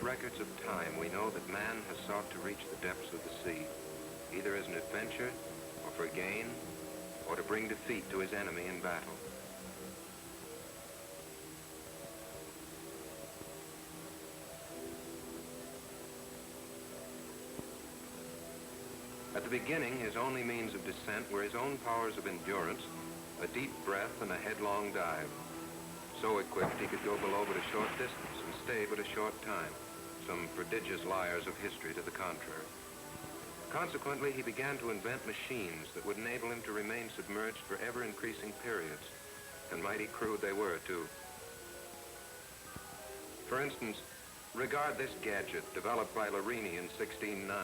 Records of time, we know that man has sought to reach the depths of the sea, either as an adventure, or for gain, or to bring defeat to his enemy in battle. At the beginning, his only means of descent were his own powers of endurance, a deep breath, and a headlong dive. So equipped, he could go below but a short distance and stay but a short time. Some prodigious liars of history to the contrary. Consequently, he began to invent machines that would enable him to remain submerged for ever-increasing periods, and mighty crude they were, too. For instance, regard this gadget developed by Larini in 1609,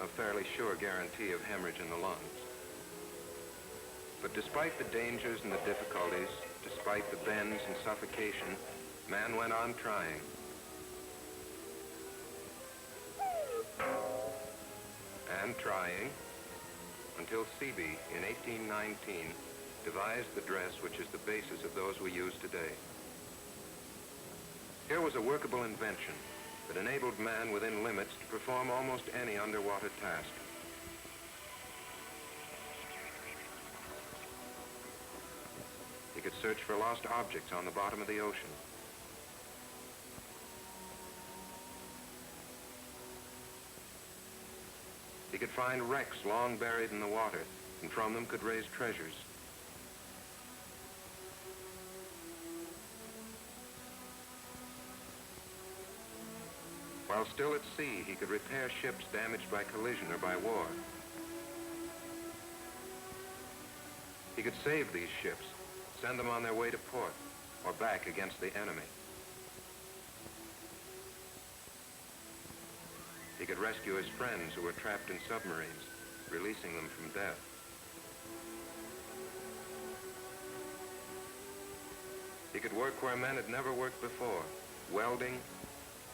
a fairly sure guarantee of hemorrhage in the lungs. But despite the dangers and the difficulties, despite the bends and suffocation, man went on trying. And trying, until Seaby, in 1819, devised the dress which is the basis of those we use today. Here was a workable invention that enabled man within limits to perform almost any underwater task. He could search for lost objects on the bottom of the ocean. He could find wrecks long buried in the water, and from them could raise treasures. While still at sea, he could repair ships damaged by collision or by war. He could save these ships, send them on their way to port, or back against the enemy. He could rescue his friends who were trapped in submarines, releasing them from death. He could work where men had never worked before, welding,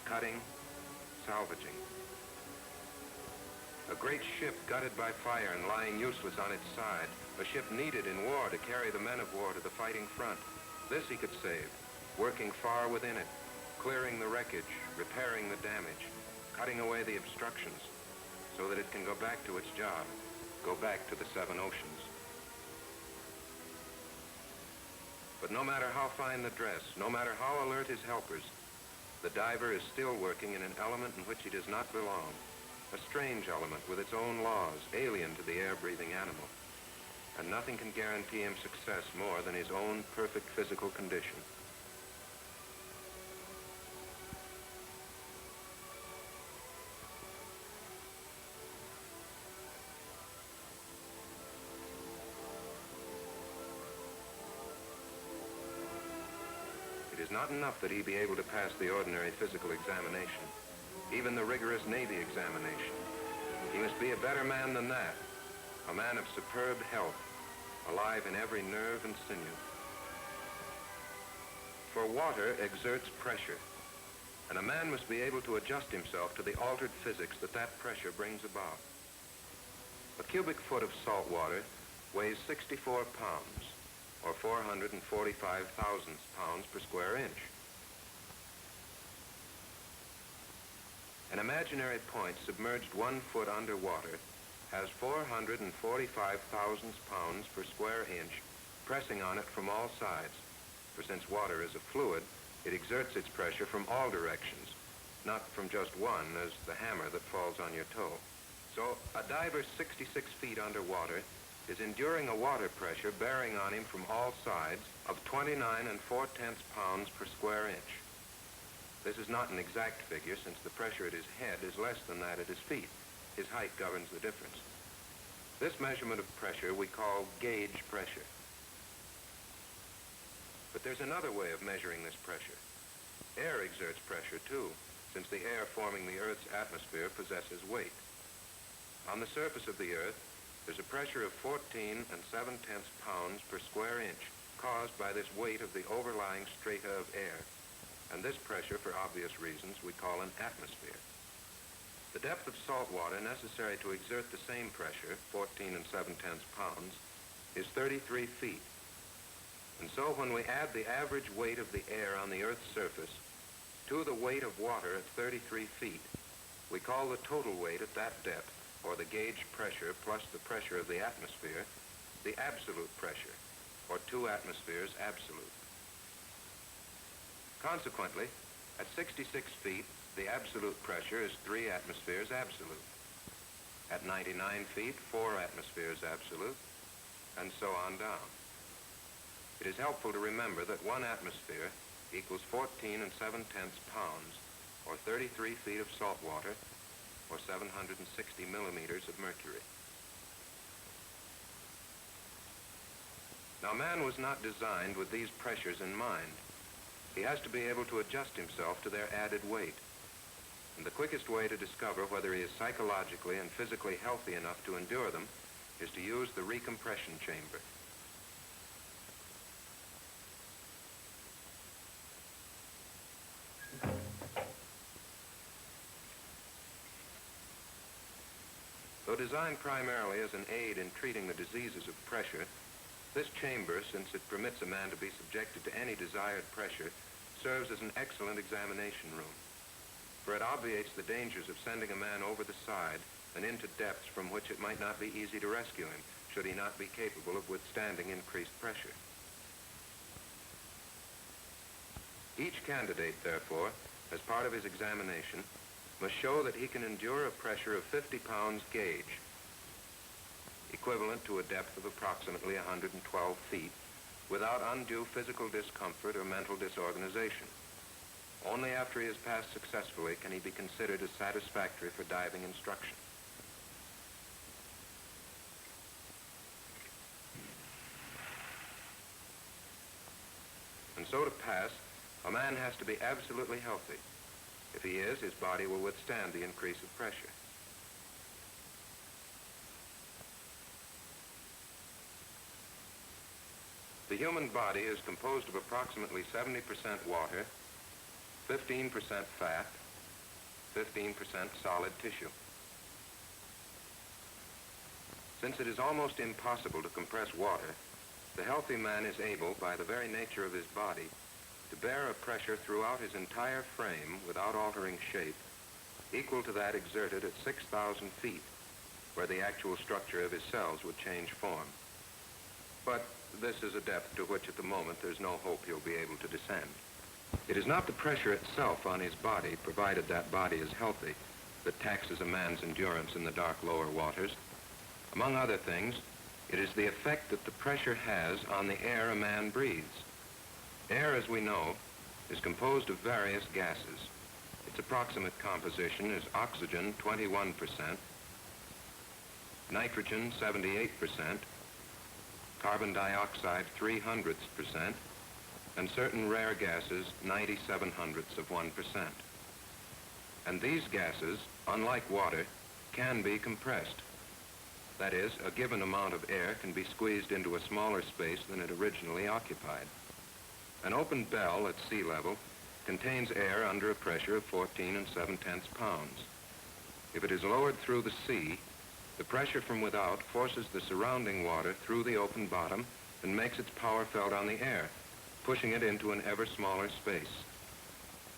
cutting, salvaging. A great ship gutted by fire and lying useless on its side, a ship needed in war to carry the men of war to the fighting front. This he could save, working far within it, clearing the wreckage, repairing the damage, cutting away the obstructions so that it can go back to its job, go back to the seven oceans. But no matter how fine the dress, no matter how alert his helpers, the diver is still working in an element in which he does not belong, a strange element with its own laws, alien to the air-breathing animal. And nothing can guarantee him success more than his own perfect physical condition. It is not enough that he be able to pass the ordinary physical examination, even the rigorous Navy examination. He must be a better man than that, a man of superb health, alive in every nerve and sinew. For water exerts pressure, and a man must be able to adjust himself to the altered physics that pressure brings about. A cubic foot of salt water weighs 64 pounds, or 445 thousandths pounds per square inch. An imaginary point submerged 1 foot underwater has 445 thousandths pounds per square inch pressing on it from all sides. For since water is a fluid, it exerts its pressure from all directions, not from just one, as the hammer that falls on your toe. So a diver 66 feet underwater is enduring a water pressure bearing on him from all sides of 29 4/10 pounds per square inch. This is not an exact figure, since the pressure at his head is less than that at his feet. His height governs the difference. This measurement of pressure we call gauge pressure. But there's another way of measuring this pressure. Air exerts pressure too, since the air forming the Earth's atmosphere possesses weight. On the surface of the Earth, there's a pressure of 14 7/10 pounds per square inch caused by this weight of the overlying strata of air. And this pressure, for obvious reasons, we call an atmosphere. The depth of salt water necessary to exert the same pressure, 14 7/10 pounds, is 33 feet. And so when we add the average weight of the air on the Earth's surface to the weight of water at 33 feet, we call the total weight at that depth, or the gauge pressure plus the pressure of the atmosphere, the absolute pressure, or 2 atmospheres absolute. Consequently, at 66 feet, the absolute pressure is 3 atmospheres absolute. At 99 feet, 4 atmospheres absolute, and so on down. It is helpful to remember that 1 atmosphere equals 14 7/10 pounds, or 33 feet of salt water, or 760 millimeters of mercury. Now, man was not designed with these pressures in mind. He has to be able to adjust himself to their added weight. And the quickest way to discover whether he is psychologically and physically healthy enough to endure them is to use the recompression chamber. Though designed primarily as an aid in treating the diseases of pressure, this chamber, since it permits a man to be subjected to any desired pressure, serves as an excellent examination room. For it obviates the dangers of sending a man over the side and into depths from which it might not be easy to rescue him, should he not be capable of withstanding increased pressure. Each candidate, therefore, as part of his examination, must show that he can endure a pressure of 50 pounds gauge, equivalent to a depth of approximately 112 feet, without undue physical discomfort or mental disorganization. Only after he has passed successfully can he be considered as satisfactory for diving instruction. And so to pass, a man has to be absolutely healthy. If he is, his body will withstand the increase of pressure. The human body is composed of approximately 70% water, 15% fat, 15% solid tissue. Since it is almost impossible to compress water, the healthy man is able, by the very nature of his body, to bear a pressure throughout his entire frame without altering shape, equal to that exerted at 6,000 feet, where the actual structure of his cells would change form. But this is a depth to which at the moment there's no hope he'll be able to descend. It is not the pressure itself on his body, provided that body is healthy, that taxes a man's endurance in the dark lower waters. Among other things, it is the effect that the pressure has on the air a man breathes. Air, as we know, is composed of various gases. Its approximate composition is oxygen, 21%, nitrogen, 78%, carbon dioxide, 0.03%, and certain rare gases, 0.97%. And these gases, unlike water, can be compressed. That is, a given amount of air can be squeezed into a smaller space than it originally occupied. An open bell at sea level contains air under a pressure of 14 7/10 pounds. If it is lowered through the sea, the pressure from without forces the surrounding water through the open bottom and makes its power felt on the air, pushing it into an ever smaller space.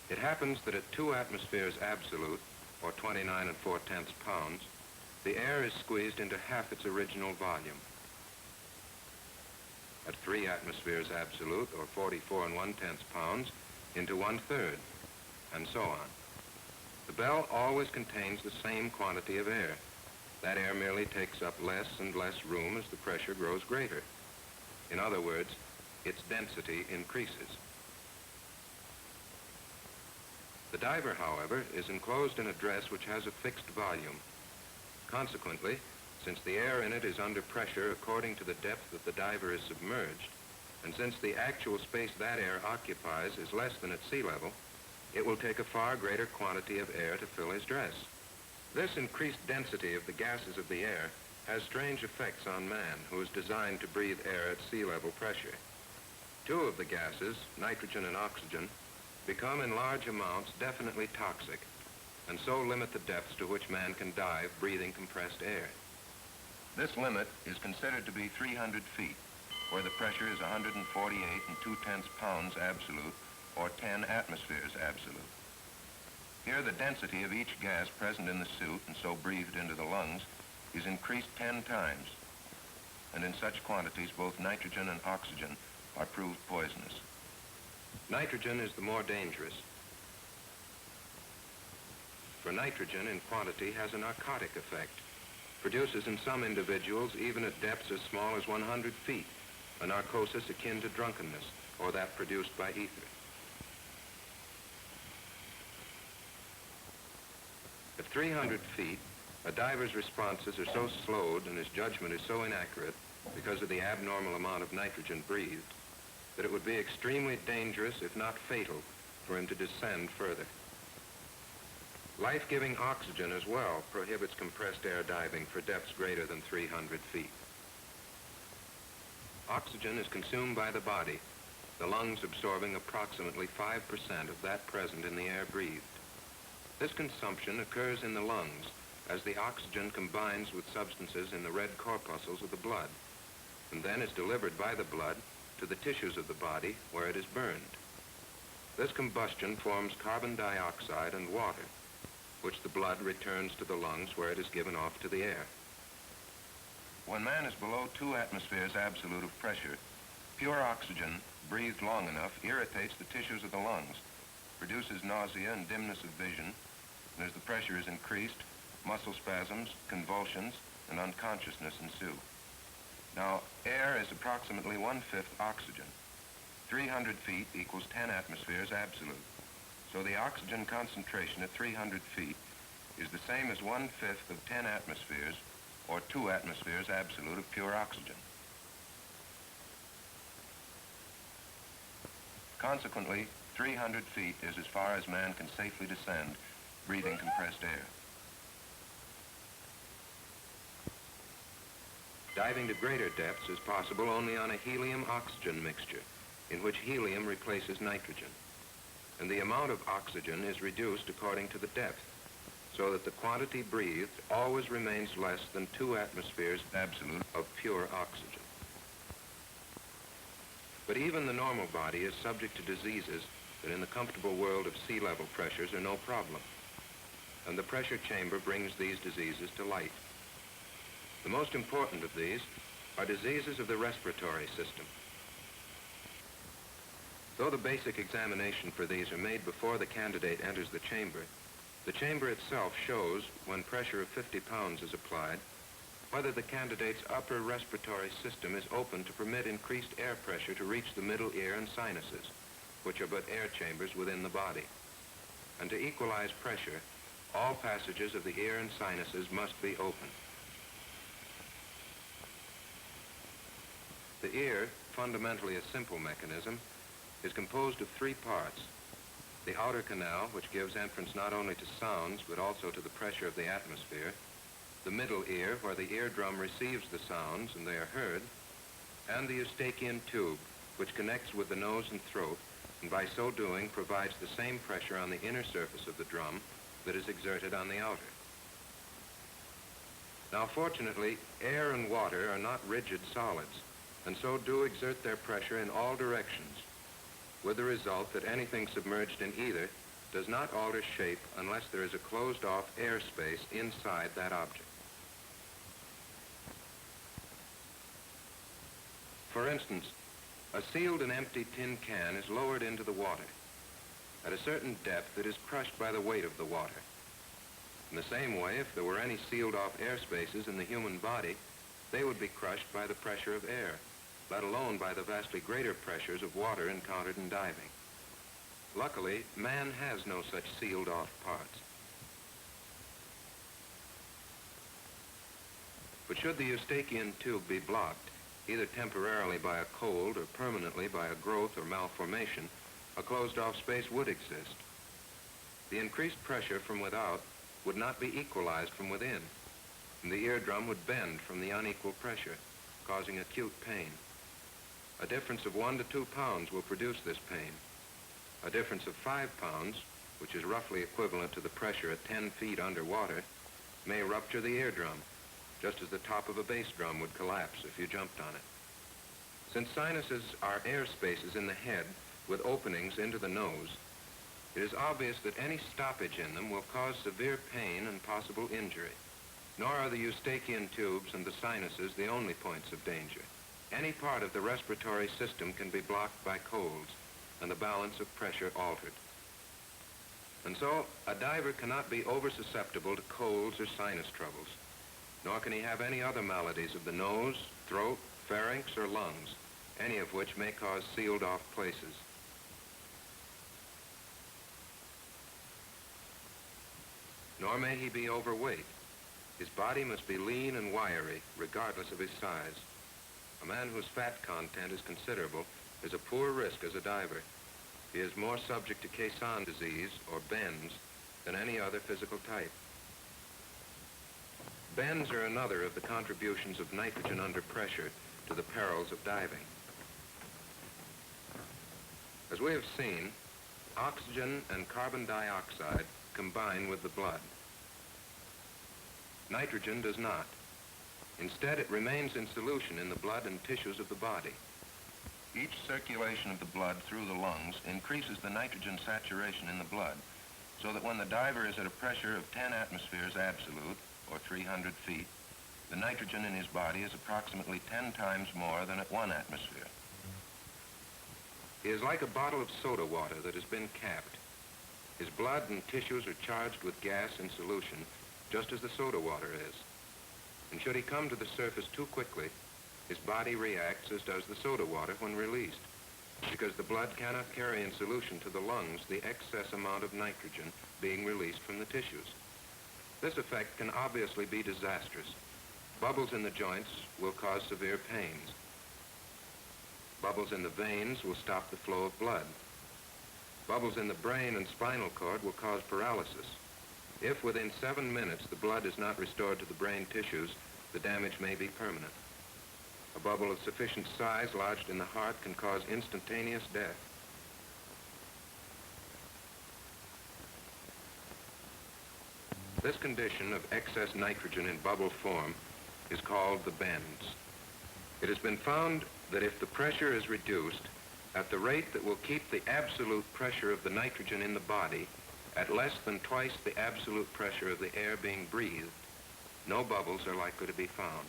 It happens that at 2 atmospheres absolute, or 29 4/10 pounds, the air is squeezed into half its original volume. At 3 atmospheres absolute, or 44 1/10 pounds, into 1/3, and so on. The bell always contains the same quantity of air. That air merely takes up less and less room as the pressure grows greater. In other words, its density increases. The diver, however, is enclosed in a dress which has a fixed volume. Consequently, since the air in it is under pressure according to the depth that the diver is submerged, and since the actual space that air occupies is less than at sea level, it will take a far greater quantity of air to fill his dress. This increased density of the gases of the air has strange effects on man, who is designed to breathe air at sea level pressure. 2 of the gases, nitrogen and oxygen, become in large amounts definitely toxic, and so limit the depths to which man can dive breathing compressed air. This limit is considered to be 300 feet, where the pressure is 148 2/10 pounds absolute, or 10 atmospheres absolute. Here the density of each gas present in the suit and so breathed into the lungs is increased 10 times, and in such quantities both nitrogen and oxygen are proved poisonous. Nitrogen is the more dangerous, for nitrogen in quantity has a narcotic effect, produces in some individuals, even at depths as small as 100 feet, a narcosis akin to drunkenness, or that produced by ether. At 300 feet, a diver's responses are so slowed and his judgment is so inaccurate because of the abnormal amount of nitrogen breathed that it would be extremely dangerous, if not fatal, for him to descend further. Life-giving oxygen as well prohibits compressed air diving for depths greater than 300 feet. Oxygen is consumed by the body, the lungs absorbing approximately 5% of that present in the air breathed. This consumption occurs in the lungs as the oxygen combines with substances in the red corpuscles of the blood, and then is delivered by the blood to the tissues of the body where it is burned. This combustion forms carbon dioxide and water, which the blood returns to the lungs where it is given off to the air. When man is below 2 atmospheres absolute of pressure, pure oxygen, breathed long enough, irritates the tissues of the lungs, produces nausea and dimness of vision, and as the pressure is increased, muscle spasms, convulsions, and unconsciousness ensue. Now, air is approximately 1/5 oxygen. 300 feet equals 10 atmospheres absolute. So the oxygen concentration at 300 feet is the same as 1/5 of 10 atmospheres, or 2 atmospheres absolute of pure oxygen. Consequently, 300 feet is as far as man can safely descend, breathing compressed air. Diving to greater depths is possible only on a helium-oxygen mixture, in which helium replaces nitrogen, and the amount of oxygen is reduced according to the depth, so that the quantity breathed always remains less than 2 atmospheres absolute of pure oxygen. But even the normal body is subject to diseases that in the comfortable world of sea level pressures are no problem, and the pressure chamber brings these diseases to light. The most important of these are diseases of the respiratory system. Though the basic examination for these are made before the candidate enters the chamber itself shows, when pressure of 50 pounds is applied, whether the candidate's upper respiratory system is open to permit increased air pressure to reach the middle ear and sinuses, which are but air chambers within the body. And to equalize pressure, all passages of the ear and sinuses must be open. The ear, fundamentally a simple mechanism, is composed of 3 parts. The outer canal, which gives entrance not only to sounds, but also to the pressure of the atmosphere. The middle ear, where the eardrum receives the sounds and they are heard. And the Eustachian Tube, which connects with the nose and throat, and by so doing provides the same pressure on the inner surface of the drum that is exerted on the outer. Now, fortunately, air and water are not rigid solids, and so do exert their pressure in all directions, with the result that anything submerged in either does not alter shape unless there is a closed-off airspace inside that object. For instance, a sealed and empty tin can is lowered into the water. At a certain depth, it is crushed by the weight of the water. In the same way, if there were any sealed-off air spaces in the human body, they would be crushed by the pressure of air, let alone by the vastly greater pressures of water encountered in diving. Luckily, man has no such sealed-off parts. But should the Eustachian tube be blocked, either temporarily by a cold or permanently by a growth or malformation, a closed-off space would exist. The increased pressure from without would not be equalized from within, and the eardrum would bend from the unequal pressure, causing acute pain. A difference of 1 to 2 pounds will produce this pain. A difference of 5 pounds, which is roughly equivalent to the pressure at 10 feet underwater, may rupture the eardrum, just as the top of a bass drum would collapse if you jumped on it. Since sinuses are air spaces in the head with openings into the nose, it is obvious that any stoppage in them will cause severe pain and possible injury. Nor are the Eustachian tubes and the sinuses the only points of danger. Any part of the respiratory system can be blocked by colds and the balance of pressure altered. And so, a diver cannot be over-susceptible to colds or sinus troubles, nor can he have any other maladies of the nose, throat, pharynx, or lungs, any of which may cause sealed-off places. Nor may he be overweight. His body must be lean and wiry, regardless of his size. A man whose fat content is considerable is a poor risk as a diver. He is more subject to caisson disease, or bends, than any other physical type. Bends are another of the contributions of nitrogen under pressure to the perils of diving. As we have seen, oxygen and carbon dioxide combine with the blood. Nitrogen does not. Instead, it remains in solution in the blood and tissues of the body. Each circulation of the blood through the lungs increases the nitrogen saturation in the blood, so that when the diver is at a pressure of 10 atmospheres absolute, or 300 feet, the nitrogen in his body is approximately 10 times more than at 1 atmosphere. He is like a bottle of soda water that has been capped. His blood and tissues are charged with gas in solution, just as the soda water is. And should he come to the surface too quickly, his body reacts as does the soda water when released, because the blood cannot carry in solution to the lungs the excess amount of nitrogen being released from the tissues. This effect can obviously be disastrous. Bubbles in the joints will cause severe pains. Bubbles in the veins will stop the flow of blood. Bubbles in the brain and spinal cord will cause paralysis. If within 7 minutes the blood is not restored to the brain tissues, the damage may be permanent. A bubble of sufficient size lodged in the heart can cause instantaneous death. This condition of excess nitrogen in bubble form is called the bends. It has been found that if the pressure is reduced at the rate that will keep the absolute pressure of the nitrogen in the body at less than twice the absolute pressure of the air being breathed, no bubbles are likely to be found.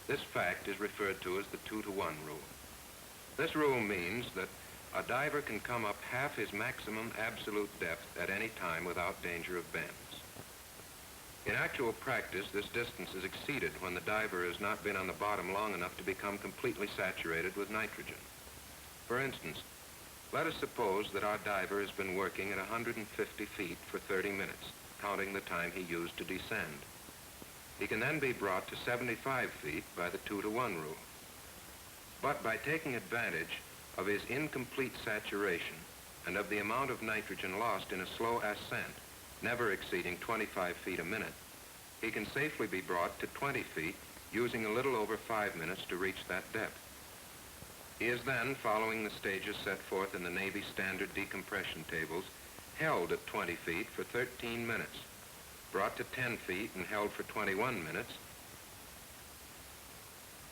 This fact is referred to as the 2-to-1 rule. This rule means that a diver can come up half his maximum absolute depth at any time without danger of bends. In actual practice, this distance is exceeded when the diver has not been on the bottom long enough to become completely saturated with nitrogen. For instance, let us suppose that our diver has been working at 150 feet for 30 minutes, counting the time he used to descend. He can then be brought to 75 feet by the 2-to-1 rule. But by taking advantage of his incomplete saturation and of the amount of nitrogen lost in a slow ascent, never exceeding 25 feet a minute, he can safely be brought to 20 feet using a little over 5 minutes to reach that depth. He is then, following the stages set forth in the Navy standard decompression tables, held at 20 feet for 13 minutes, brought to 10 feet and held for 21 minutes,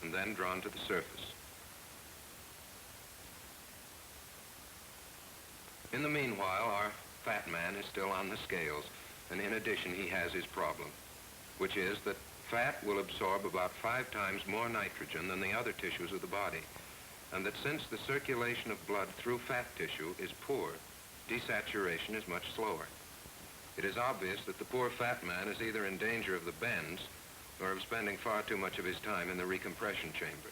and then drawn to the surface. In the meanwhile, our fat man is still on the scales, and in addition he has his problem, which is that fat will absorb about 5 times more nitrogen than the other tissues of the body. and that since the circulation of blood through fat tissue is poor, desaturation is much slower. It is obvious that the poor fat man is either in danger of the bends or of spending far too much of his time in the recompression chamber.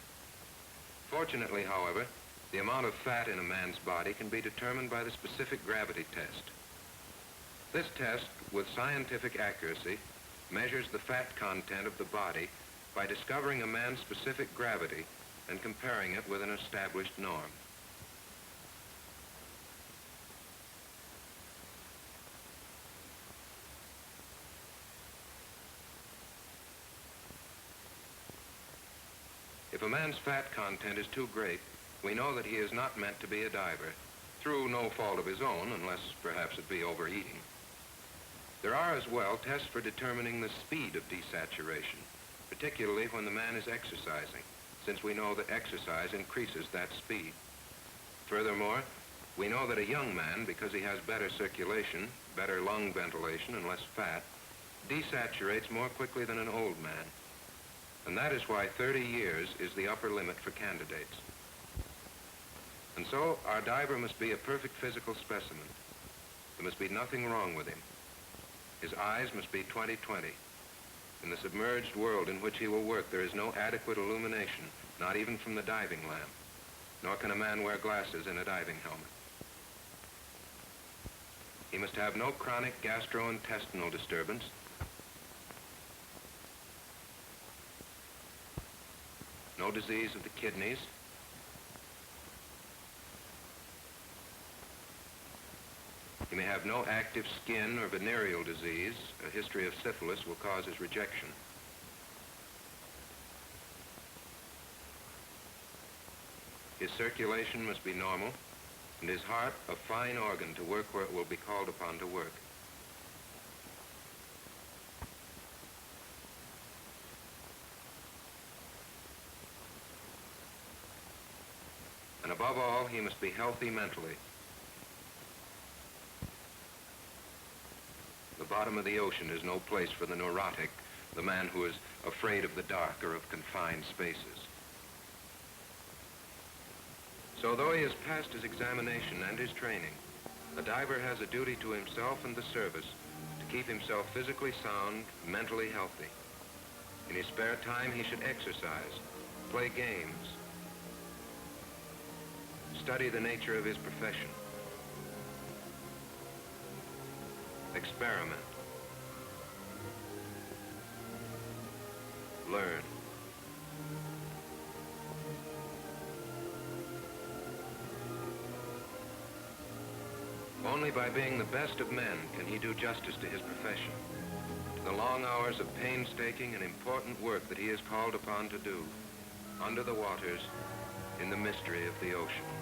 Fortunately, however, the amount of fat in a man's body can be determined by the specific gravity test. This test, with scientific accuracy, measures the fat content of the body by discovering a man's specific gravity and comparing it with an established norm. If a man's fat content is too great, we know that he is not meant to be a diver, through no fault of his own, unless perhaps it be overeating. There are as well tests for determining the speed of desaturation, particularly when the man is exercising, since we know that exercise increases that speed. Furthermore, we know that a young man, because he has better circulation, better lung ventilation, and less fat, desaturates more quickly than an old man. And that is why 30 years is the upper limit for candidates. And so our diver must be a perfect physical specimen. There must be nothing wrong with him. His eyes must be 20/20. In the submerged world in which he will work, there is no adequate illumination, not even from the diving lamp, nor can a man wear glasses in a diving helmet. He must have no chronic gastrointestinal disturbance, no disease of the kidneys, he may have no active skin or venereal disease. A history of syphilis will cause his rejection. His circulation must be normal, and his heart a fine organ to work where it will be called upon to work. And above all, he must be healthy mentally. The bottom of the ocean is no place for the neurotic, the man who is afraid of the dark or of confined spaces. So though he has passed his examination and his training, a diver has a duty to himself and the service to keep himself physically sound, mentally healthy. In his spare time, he should exercise, play games, study the nature of his profession, experiment, learn. Only by being the best of men can he do justice to his profession, to the long hours of painstaking and important work that he is called upon to do, under the waters, in the mystery of the ocean.